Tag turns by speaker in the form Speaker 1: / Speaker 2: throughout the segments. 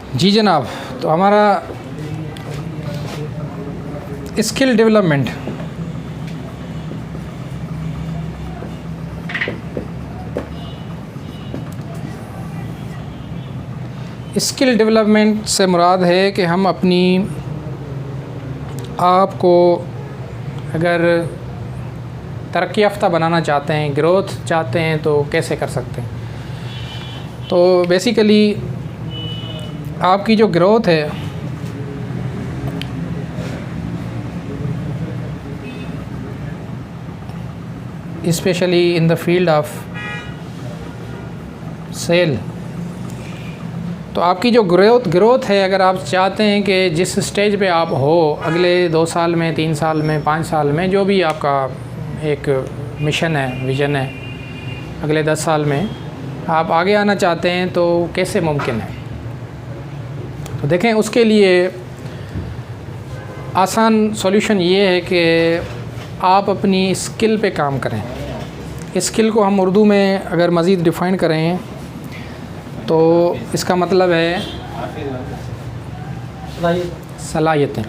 Speaker 1: जी जनाब, तो हमारा स्किल डेवलपमेंट से मुराद है कि हम अपनी आप को अगर तरक्की याफ्ता बनाना चाहते हैं, ग्रोथ चाहते हैं, तो कैसे कर सकते हैं। तो बेसिकली आपकी जो ग्रोथ है specially in the field of sale, तो आपकी जो ग्रोथ है, अगर आप चाहते हैं कि जिस स्टेज पे आप हो अगले 2 साल में, 3 साल में, 5 साल में, जो भी आपका एक मिशन है, विज़न है, अगले 10 साल में आप आगे आना चाहते हैं, तो कैसे मुमकिन है। तो देखें, उसके लिए आसान सॉल्यूशन ये है कि आप अपनी स्किल पे काम करें। स्किल को हम उर्दू में अगर मज़ीद डिफ़ाइन करें तो इसका मतलब है सलाहियतें,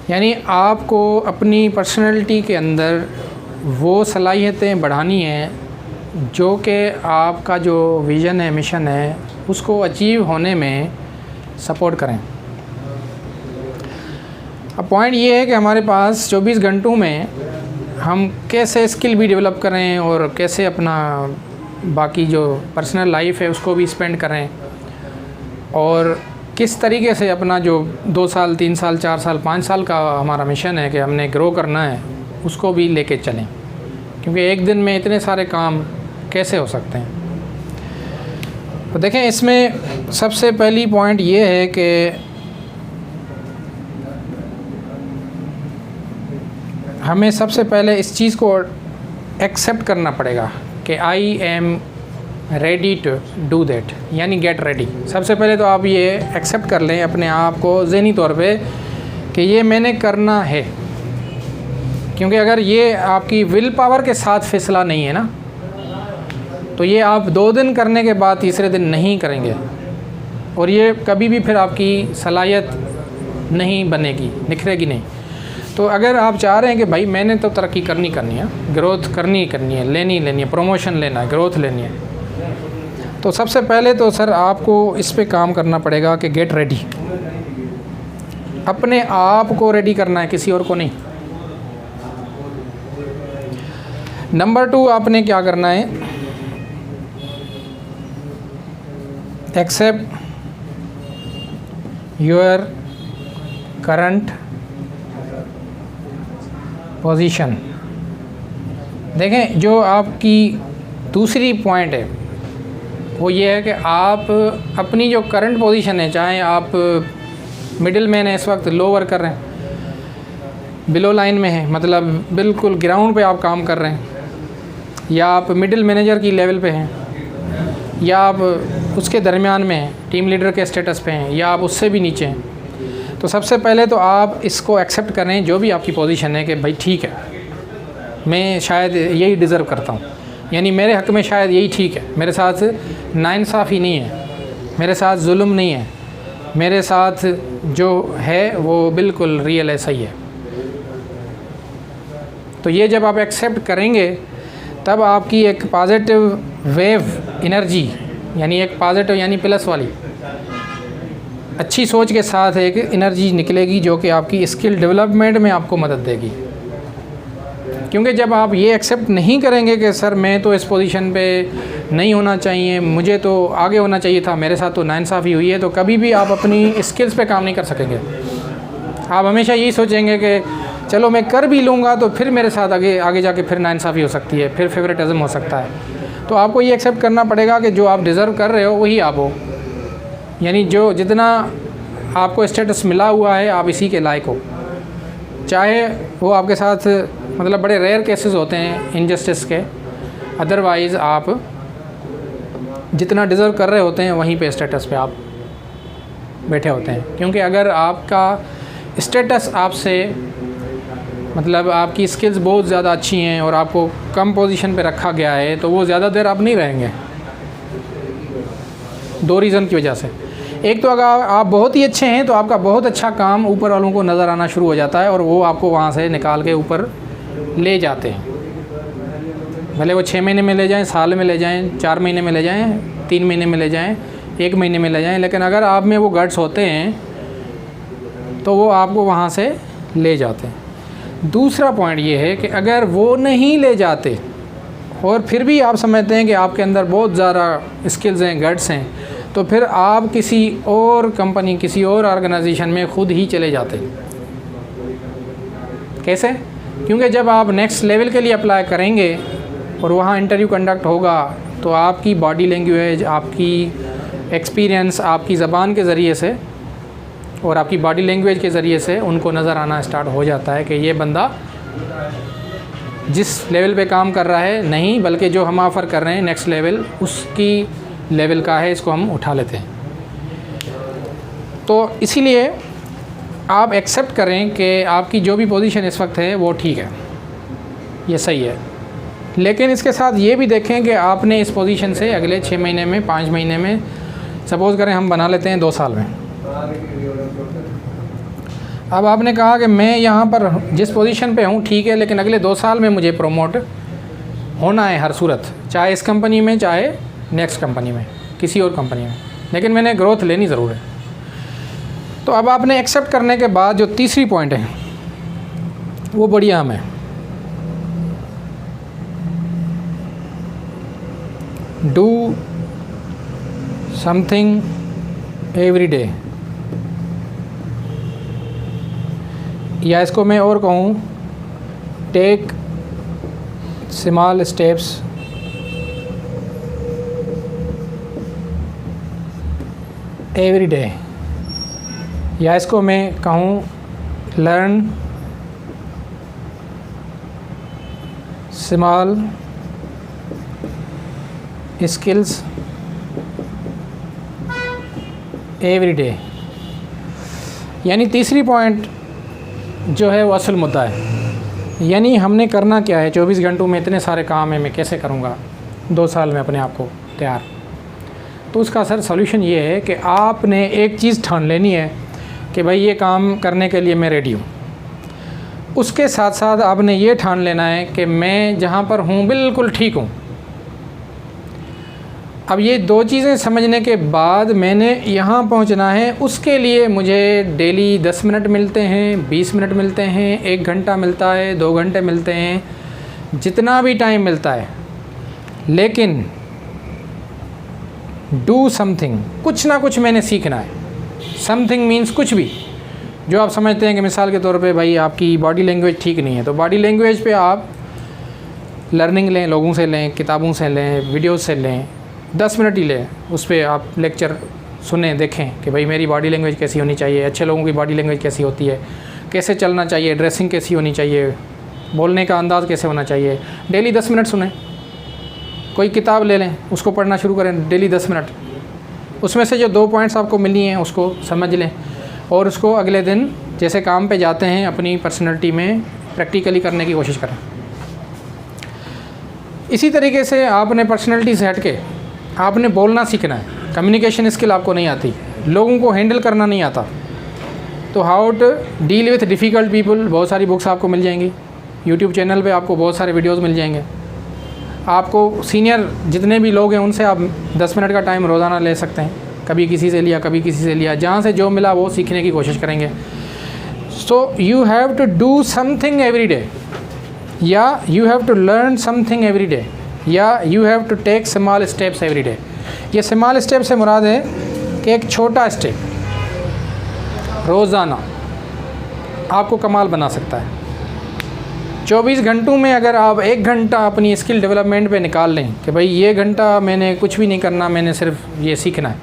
Speaker 1: यानी आपको अपनी पर्सनैलिटी के अंदर वो सलाहियतें बढ़ानी हैं जो कि आपका जो विज़न है, मिशन है, उसको अचीव होने में सपोर्ट करें। अब पॉइंट ये है कि हमारे पास 24 घंटों में हम कैसे स्किल भी डेवलप करें और कैसे अपना बाकी जो पर्सनल लाइफ है उसको भी स्पेंड करें, और किस तरीके से अपना जो 2 साल, 3 साल, 4 साल, 5 साल का हमारा मिशन है कि हमने ग्रो करना है, उसको भी लेके चलें। क्योंकि एक दिन में इतने सारे काम कैसे हो सकते हैं। तो देखें, इसमें सबसे पहली पॉइंट ये है कि हमें सबसे पहले इस चीज़ को एक्सेप्ट करना पड़ेगा कि I am ready to do that, यानी गेट रेडी। सबसे पहले तो आप ये एक्सेप्ट कर लें अपने आप को ज़हनी तौर पे कि ये मैंने करना है। क्योंकि अगर ये आपकी विल पावर के साथ फ़ैसला नहीं है ना, तो ये आप 2 दिन करने के बाद तीसरे दिन नहीं करेंगे, और ये कभी भी फिर आपकी सलाहियत नहीं बनेगी, निखरेगी नहीं। तो अगर आप चाह रहे हैं कि भाई मैंने तो तरक्की करनी है, ग्रोथ करनी है, लेनी है, प्रमोशन लेना है, ग्रोथ लेनी है, तो सबसे पहले तो सर आपको इस पे काम करना पड़ेगा कि गेट रेडी। अपने आप को रेडी करना है, किसी और को नहीं। नंबर 2, आपने क्या करना है, एक्सेप्ट योर करंट पोजीशन। देखें, जो आपकी दूसरी पॉइंट है वो ये है कि आप अपनी जो करंट पोजीशन है, चाहे आप मिडिल मैन है, इस वक्त लो वर्क कर रहे हैं, बिलो लाइन में है, मतलब बिल्कुल ग्राउंड पे आप काम कर रहे हैं, या आप मिडिल मैनेजर की लेवल पे हैं, या आप उसके दरमियान में हैं, टीम लीडर के स्टेटस पे हैं, या आप उससे भी नीचे हैं। तो सबसे पहले तो आप इसको एक्सेप्ट करें, जो भी आपकी पोजीशन है, कि भाई ठीक है, मैं शायद यही डिज़र्व करता हूँ, यानी मेरे हक़ में शायद यही ठीक है, मेरे साथ नाइंसाफ़ी नहीं है, मेरे साथ जुल्म नहीं है, मेरे साथ जो है वो बिल्कुल रियल है, सही है। तो ये जब आप एक्सेप्ट करेंगे तब आपकी एक पॉजिटिव वेव एनर्जी, यानी एक पॉजिटिव यानी प्लस वाली अच्छी सोच के साथ एक एनर्जी निकलेगी जो कि आपकी स्किल डेवलपमेंट में आपको मदद देगी। क्योंकि जब आप ये एक्सेप्ट नहीं करेंगे कि सर मैं तो इस पोजीशन पे नहीं होना चाहिए, मुझे तो आगे होना चाहिए था, मेरे साथ तो नाइंसाफ़ी हुई है, तो कभी भी आप अपनी स्किल्स पे काम नहीं कर सकेंगे। आप हमेशा यही सोचेंगे कि चलो मैं कर भी लूँगा तो फिर मेरे साथ आगे जाके फिर नाइंसाफ़ी हो सकती है, फिर फेवरेटिज्म हो सकता है। तो आपको ये एक्सेप्ट करना पड़ेगा कि जो आप डिज़र्व कर रहे हो वही आप हो, यानी जो जितना आपको स्टेटस मिला हुआ है आप इसी के लायक हो। चाहे वो आपके साथ मतलब बड़े रेयर केसेस होते हैं इनजस्टिस के, अदरवाइज़ आप जितना डिज़र्व कर रहे होते हैं वहीं पे स्टेटस पे आप बैठे होते हैं। क्योंकि अगर आपका स्टेटस आपसे मतलब आपकी स्किल्स बहुत ज़्यादा अच्छी हैं और आपको कम पोजीशन पे रखा गया है, तो वो ज़्यादा देर आप नहीं रहेंगे। 2 रीज़न की वजह से। एक तो अगर आप बहुत ही अच्छे हैं तो आपका बहुत अच्छा काम ऊपर वालों को नज़र आना शुरू हो जाता है और वो आपको वहाँ से निकाल के ऊपर ले जाते हैं। भले वो 6 महीने में ले जाएं, साल में ले जाएं, 4 महीने में ले जाएं, 3 महीने में ले जाएं, 1 महीने में ले जाएं, लेकिन अगर आप में वो गट्स होते हैं तो वो आपको वहाँ से ले जाते हैं। दूसरा पॉइंट ये है कि अगर वो नहीं ले जाते और फिर भी आप समझते हैं कि आपके अंदर बहुत ज़्यादा स्किल्स हैं, गट्स हैं, तो फिर आप किसी और कंपनी, किसी और ऑर्गेनाइजेशन में ख़ुद ही चले जाते हैं। कैसे? क्योंकि जब आप नेक्स्ट लेवल के लिए अप्लाई करेंगे और वहाँ इंटरव्यू कंडक्ट होगा तो आपकी बॉडी लैंग्वेज, आपकी एक्सपीरियंस, आपकी ज़बान के ज़रिए से और आपकी बॉडी लैंग्वेज के ज़रिए से उनको नज़र आना स्टार्ट हो जाता है कि ये बंदा जिस लेवल पे काम कर रहा है नहीं, बल्कि जो हम ऑफ़र कर रहे हैं नेक्स्ट लेवल उसकी लेवल का है, इसको हम उठा लेते हैं। तो इसीलिए आप एक्सेप्ट करें कि आपकी जो भी पोजीशन इस वक्त है वो ठीक है, ये सही है, लेकिन इसके साथ ये भी देखें कि आपने इस पोजीशन से अगले 6 महीने में, 5 महीने में, सपोज़ करें हम बना लेते हैं 2 साल में, अब आपने कहा कि मैं यहाँ पर जिस पोजीशन पे हूँ ठीक है, लेकिन अगले 2 साल में मुझे प्रमोट होना है हर सूरत, चाहे इस कंपनी में, चाहे नेक्स्ट कंपनी में, किसी और कंपनी में, लेकिन मैंने ग्रोथ लेनी ज़रूर है। तो अब आपने एक्सेप्ट करने के बाद जो तीसरी पॉइंट है वो बड़ी अहम है। डू समथिंग एवरी डे, या इसको मैं और कहूँ, take small steps every day, या इसको मैं कहूँ learn small skills every day. यानी तीसरी पॉइंट जो है वो असल मुद्दा है। यानी हमने करना क्या है, 24 घंटों में इतने सारे काम है, मैं कैसे करूँगा 2 साल में अपने आप को तैयार। तो उसका सर सॉल्यूशन ये है कि आपने एक चीज़ ठान लेनी है कि भाई ये काम करने के लिए मैं रेडी हूँ। उसके साथ साथ आपने ये ठान लेना है कि मैं जहाँ पर हूँ बिल्कुल ठीक हूँ। अब ये 2 चीज़ें समझने के बाद मैंने यहाँ पहुँचना है, उसके लिए मुझे डेली 10 मिनट मिलते हैं, 20 मिनट मिलते हैं, 1 घंटा मिलता है, 2 घंटे मिलते हैं, जितना भी टाइम मिलता है, लेकिन डू समथिंग, कुछ ना कुछ मैंने सीखना है। समथिंग मीन्स कुछ भी जो आप समझते हैं कि मिसाल के तौर पे भाई आपकी बॉडी लैंग्वेज ठीक नहीं है, तो बॉडी लैंग्वेज पे आप लर्निंग लें, लोगों से लें, किताबों से लें, वीडियो से लें, 10 मिनट ही लें, उस पर आप लेक्चर सुने, देखें कि भाई मेरी बॉडी लैंग्वेज कैसी होनी चाहिए, अच्छे लोगों की बॉडी लैंग्वेज कैसी होती है, कैसे चलना चाहिए, ड्रेसिंग कैसी होनी चाहिए, बोलने का अंदाज़ कैसे होना चाहिए। डेली 10 मिनट सुने। कोई किताब ले लें, उसको पढ़ना शुरू करें डेली 10 मिनट, उसमें से जो 2 पॉइंट्स आपको मिली हैं उसको समझ लें और उसको अगले दिन जैसे काम पे जाते हैं अपनी पर्सनैलिटी में प्रैक्टिकली करने की कोशिश करें। इसी तरीके से आपने पर्सनैलिटी से हट के आपने बोलना सीखना है। कम्युनिकेशन स्किल आपको नहीं आती, लोगों को हैंडल करना नहीं आता, तो how to deal with difficult people, बहुत सारी बुक्स आपको मिल जाएंगी। यूट्यूब चैनल पे आपको बहुत सारे वीडियोस मिल जाएंगे। आपको सीनियर जितने भी लोग हैं उनसे आप 10 मिनट का टाइम रोज़ाना ले सकते हैं, कभी किसी से लिया, कभी किसी से लिया, जहाँ से जो मिला वो सीखने की कोशिश करेंगे। So you have to do something every day, या you have to learn something every day, या you have to take small steps every day. ये स्मॉल स्टेप से मुराद है कि एक छोटा स्टेप रोज़ाना आपको कमाल बना सकता है। 24 घंटों में अगर आप 1 घंटा अपनी स्किल डेवलपमेंट पे निकाल लें कि भाई ये घंटा मैंने कुछ भी नहीं करना, मैंने सिर्फ ये सीखना है,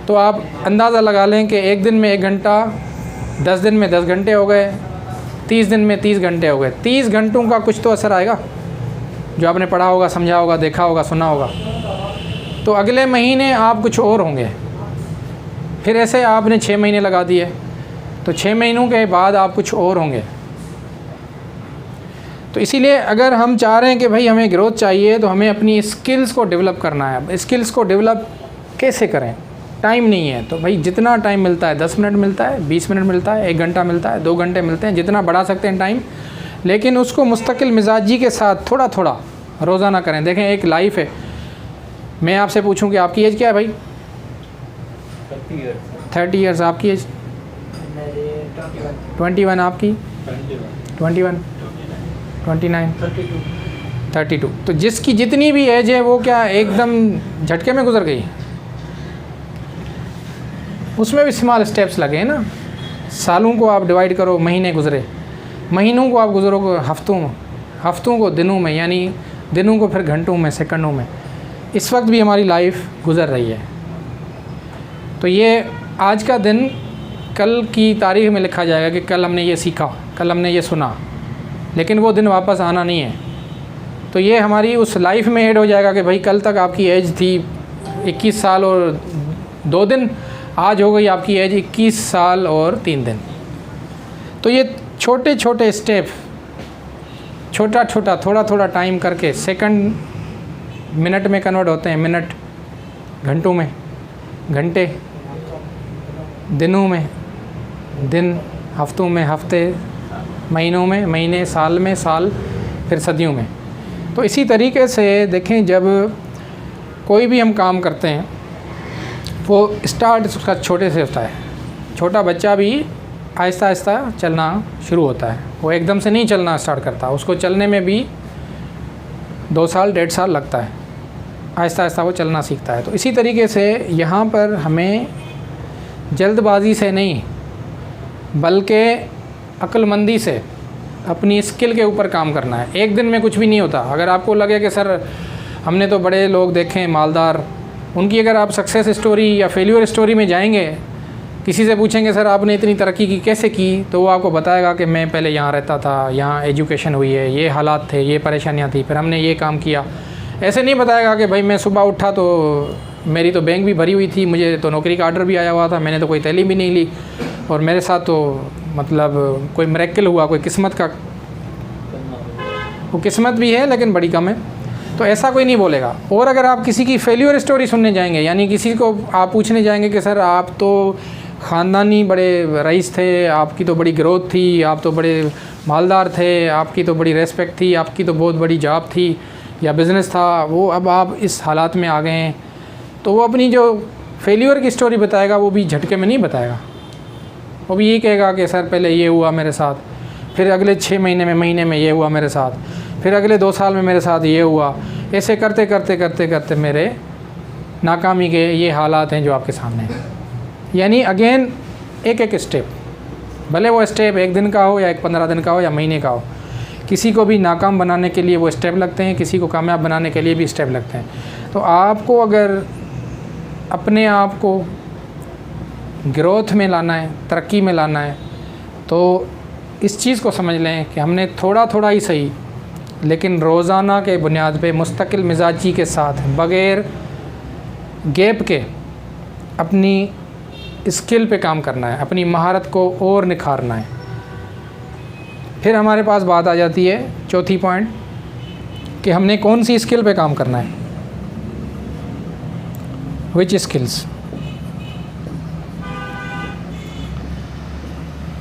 Speaker 1: तो आप अंदाज़ा लगा लें कि 1 दिन में 1 घंटा, 10 दिन में 10 घंटे हो गए, 30 दिन में 30 घंटे हो गए। 30 घंटों का कुछ तो असर आएगा, जो आपने पढ़ा होगा, समझा होगा, देखा होगा, सुना होगा। तो अगले महीने आप कुछ और होंगे। फिर ऐसे आपने 6 महीने लगा दिए, तो 6 महीनों के बाद आप कुछ और होंगे। तो इसीलिए अगर हम चाह रहे हैं कि भाई हमें ग्रोथ चाहिए, तो हमें अपनी स्किल्स को डेवलप करना है। स्किल्स को डेवलप कैसे करें? टाइम नहीं है, तो भाई जितना टाइम मिलता है, 10 मिनट मिलता है, 20 मिनट मिलता है, 1 घंटा मिलता है, 2 घंटे मिलते हैं, जितना बढ़ा सकते हैं टाइम, लेकिन उसको मुस्तकिल मिजाजी के साथ थोड़ा थोड़ा रोज़ाना करें। देखें एक लाइफ है, मैं आपसे पूछूं कि आपकी एज क्या है भाई? 30 ईयर्स। आपकी एज? 21। आपकी? 21, 29, 32। तो जिसकी जितनी भी एज है वो क्या एकदम झटके में गुजर गई? उसमें भी स्मॉल स्टेप्स लगे हैं ना। सालों को आप डिवाइड करो, महीने गुजरे, महीनों को आप गुजरोगे हफ्तों, हफ्तों को दिनों में, यानी दिनों को फिर घंटों में, सेकंडों में। इस वक्त भी हमारी लाइफ गुजर रही है। तो ये आज का दिन कल की तारीख में लिखा जाएगा कि कल हमने ये सीखा, कल हमने ये सुना, लेकिन वो दिन वापस आना नहीं है। तो ये हमारी उस लाइफ में ऐड हो जाएगा कि भाई कल तक आपकी एज थी 21 साल और 2 दिन, आज हो गई आपकी एज 21 साल और 3 दिन। तो ये छोटे छोटे स्टेप, छोटा छोटा थोड़ा थोड़ा टाइम करके, सेकंड मिनट में कन्वर्ट होते हैं, मिनट घंटों में, घंटे दिनों में, दिन हफ्तों में, हफ्ते महीनों में, महीने साल में, साल फिर सदियों में। तो इसी तरीके से देखें, जब कोई भी हम काम करते हैं वो स्टार्ट उसका छोटे से होता है। छोटा बच्चा भी आहिस्ता आहिस्ता चलना शुरू होता है, वो एकदम से नहीं चलना स्टार्ट करता, उसको चलने में भी 2 साल 1.5 साल लगता है, आहिस्ता आहिस्ता वो चलना सीखता है। तो इसी तरीके से यहाँ पर हमें जल्दबाजी से नहीं बल्कि अक्लमंदी से अपनी स्किल के ऊपर काम करना है। एक दिन में कुछ भी नहीं होता। अगर आपको लगे कि सर हमने तो बड़े लोग देखे हैं मालदार, उनकी अगर आप सक्सेस स्टोरी या फेल्यूर स्टोरी में जाएंगे, किसी से पूछेंगे सर आपने इतनी तरक्की की कैसे की, तो वो आपको बताएगा कि मैं पहले यहाँ रहता था, यहाँ एजुकेशन हुई है, ये हालात थे, ये परेशानियाँ थी, फिर हमने ये काम किया। ऐसे नहीं बताएगा कि भाई मैं सुबह उठा तो मेरी तो बैंक भी भरी हुई थी, मुझे तो नौकरी का आर्डर भी आया हुआ था, मैंने तो कोई तैलीम भी नहीं ली और मेरे साथ तो मतलब कोई मिरेकल हुआ, कोई किस्मत का, वो किस्मत भी है लेकिन बड़ी कम है। तो ऐसा कोई नहीं बोलेगा। और अगर आप किसी की फेल्यूर स्टोरी सुनने जाएंगे, यानी किसी को आप पूछने जाएंगे कि सर आप तो ख़ानदानी बड़े रईस थे, आपकी तो बड़ी ग्रोथ थी, आप तो बड़े मालदार थे, आपकी तो बड़ी रेस्पेक्ट थी, आपकी तो बहुत बड़ी जॉब थी या बिज़नेस था, वो अब आप इस हालात में आ गए हैं, तो वो अपनी जो फेल्यूर की स्टोरी बताएगा वो भी झटके में नहीं बताएगा। वो भी यही कहेगा कि सर पहले ये हुआ मेरे साथ, फिर अगले 6 महीने में ये हुआ मेरे साथ, फिर अगले 2 साल में मेरे साथ ये हुआ। ऐसे करते करते करते करते मेरे नाकामी के ये हालात हैं जो आपके सामने हैं। यानी अगेन एक एक स्टेप, भले वो स्टेप 1 दिन का हो या 15 दिन का हो या महीने का हो, किसी को भी नाकाम बनाने के लिए वो स्टेप लगते हैं, किसी को कामयाब बनाने के लिए भी स्टेप लगते हैं। तो आपको अगर अपने आप को ग्रोथ में लाना है, तरक्की में लाना है, तो इस चीज़ को समझ लें कि हमने थोड़ा थोड़ा ही सही लेकिन रोज़ाना के बुनियाद पे मुस्तकिल मिजाजी के साथ बग़ैर गैप के अपनी स्किल पे काम करना है, अपनी महारत को और निखारना है। फिर हमारे पास बात आ जाती है चौथी पॉइंट कि हमने कौन सी स्किल पे काम करना है, विच स्किल्स।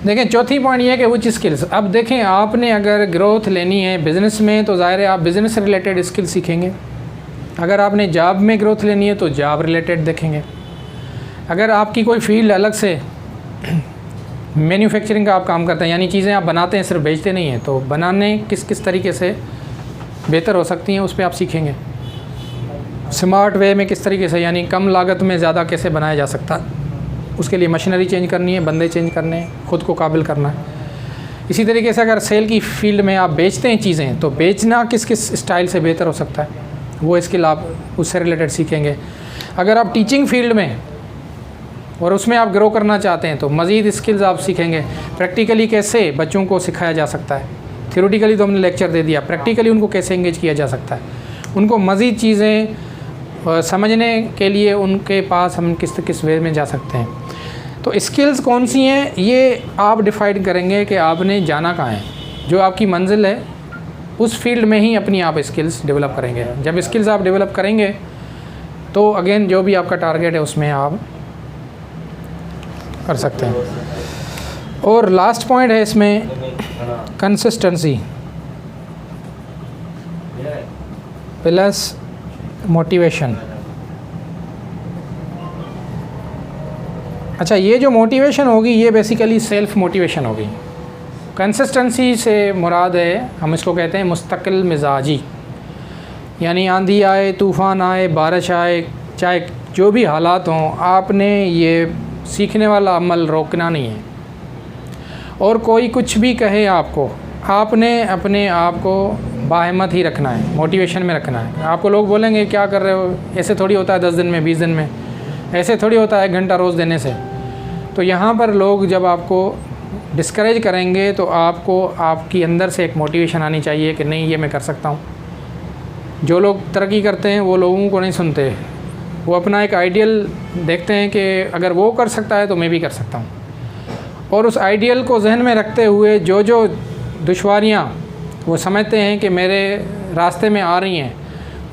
Speaker 1: देखें चौथी पॉइंट ये है कि विच स्किल्स। अब देखें आपने अगर ग्रोथ लेनी है बिज़नेस में तो ज़ाहिर है आप बिज़नेस रिलेटेड स्किल सीखेंगे। अगर आपने जॉब में ग्रोथ लेनी है तो जॉब रिलेटेड देखेंगे। अगर आपकी कोई फील्ड अलग से मैन्युफैक्चरिंग का आप काम करते हैं, यानी चीज़ें आप बनाते हैं सिर्फ बेचते नहीं हैं, तो बनाने किस तरीके से बेहतर हो सकती हैं उस पर आप सीखेंगे। स्मार्ट वे में किस तरीके से, यानी कम लागत में ज़्यादा कैसे बनाया जा सकता है, उसके लिए मशीनरी चेंज करनी है, बंदे चेंज करने हैं, ख़ुद को काबिल करना है। इसी तरीके से अगर सेल की फील्ड में आप बेचते हैं चीज़ें, तो बेचना किस स्टाइल से बेहतर हो सकता है, वो स्किल आप उससे रिलेटेड सीखेंगे। अगर आप टीचिंग फील्ड में और उसमें आप ग्रो करना चाहते हैं तो मज़ीद स्किल्स आप सीखेंगे। प्रैक्टिकली कैसे बच्चों को सिखाया जा सकता है, थ्योरेटिकली तो हमने लेक्चर दे दिया, प्रैक्टिकली उनको कैसे एंगेज किया जा सकता है, उनको मज़ीद चीज़ें समझने के लिए उनके पास हम किस वे में जा सकते हैं। तो स्किल्स कौन सी हैं ये आप डिफाइड करेंगे कि आपने जाना कहाँ है, जो आपकी मंजिल है उस फील्ड में ही अपनी आप स्किल्स डेवलप करेंगे। जब स्किल्स आप डेवलप करेंगे तो अगेन जो भी आपका टारगेट है उसमें आप कर सकते हैं। और लास्ट पॉइंट है इसमें कंसिस्टेंसी प्लस मोटिवेशन। अच्छा, ये जो मोटिवेशन होगी ये बेसिकली सेल्फ मोटिवेशन होगी। कंसिस्टेंसी से मुराद है, हम इसको कहते हैं मुस्तकिल मिजाजी, यानी आंधी आए, तूफ़ान आए, बारिश आए, चाहे जो भी हालात हों, आपने ये सीखने वाला अमल रोकना नहीं है। और कोई कुछ भी कहे आपको, आपने अपने आप को बाहिम्मत ही रखना है, मोटिवेशन में रखना है। आपको लोग बोलेंगे क्या कर रहे हो, ऐसे थोड़ी होता है 10 दिन में, 20 दिन में, ऐसे थोड़ी होता है 1 घंटा रोज़ देने से। तो यहाँ पर लोग जब आपको डिस्करेज करेंगे तो आपको आपकी अंदर से एक मोटिवेशन आनी चाहिए कि नहीं, ये मैं कर सकता हूँ। जो लोग तरक्की करते हैं वो लोगों को नहीं सुनते, वो अपना एक आइडियल देखते हैं कि अगर वो कर सकता है तो मैं भी कर सकता हूँ। और उस आइडियल को जहन में रखते हुए जो जो दुश्वारियाँ वो समझते हैं कि मेरे रास्ते में आ रही हैं,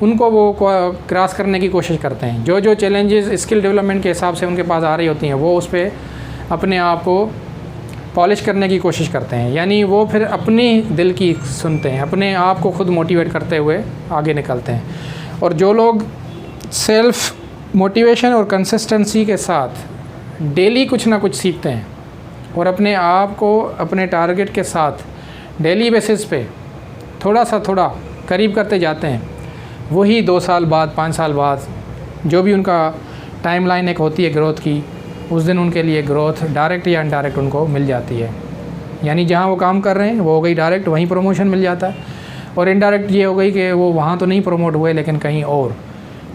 Speaker 1: उनको वो क्रॉस करने की कोशिश करते हैं। जो जो चैलेंजेस स्किल डेवलपमेंट के हिसाब से उनके पास आ रही होती हैं, वो उस पर अपने आप को पॉलिश करने की कोशिश करते हैं। यानी वो फिर अपनी दिल की सुनते हैं, अपने आप को खुद मोटिवेट करते हुए आगे निकलते हैं। और जो लोग सेल्फ मोटिवेशन और कंसिस्टेंसी के साथ डेली कुछ ना कुछ सीखते हैं और अपने आप को अपने टारगेट के साथ डेली बेसिस पे थोड़ा सा थोड़ा करीब करते जाते हैं, वही 2 साल बाद, 5 साल बाद, जो भी उनका टाइमलाइन एक होती है ग्रोथ की, उस दिन उनके लिए ग्रोथ डायरेक्ट या इनडायरेक्ट उनको मिल जाती है। यानी जहाँ वो काम कर रहे हैं वो हो गई डायरेक्ट, वहीं प्रमोशन मिल जाता है। और इनडायरेक्ट ये हो गई कि वो वहाँ तो नहीं प्रमोट हुए लेकिन कहीं और,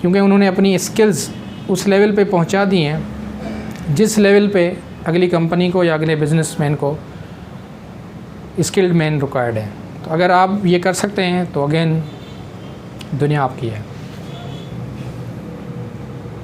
Speaker 1: क्योंकि उन्होंने अपनी स्किल्स उस लेवल पे पहुँचा दी हैं जिस लेवल पे अगली कंपनी को या अगले बिजनेसमैन को स्किल्ड मैन रिक्वायर्ड है। तो अगर आप ये कर सकते हैं तो अगेन दुनिया आपकी है।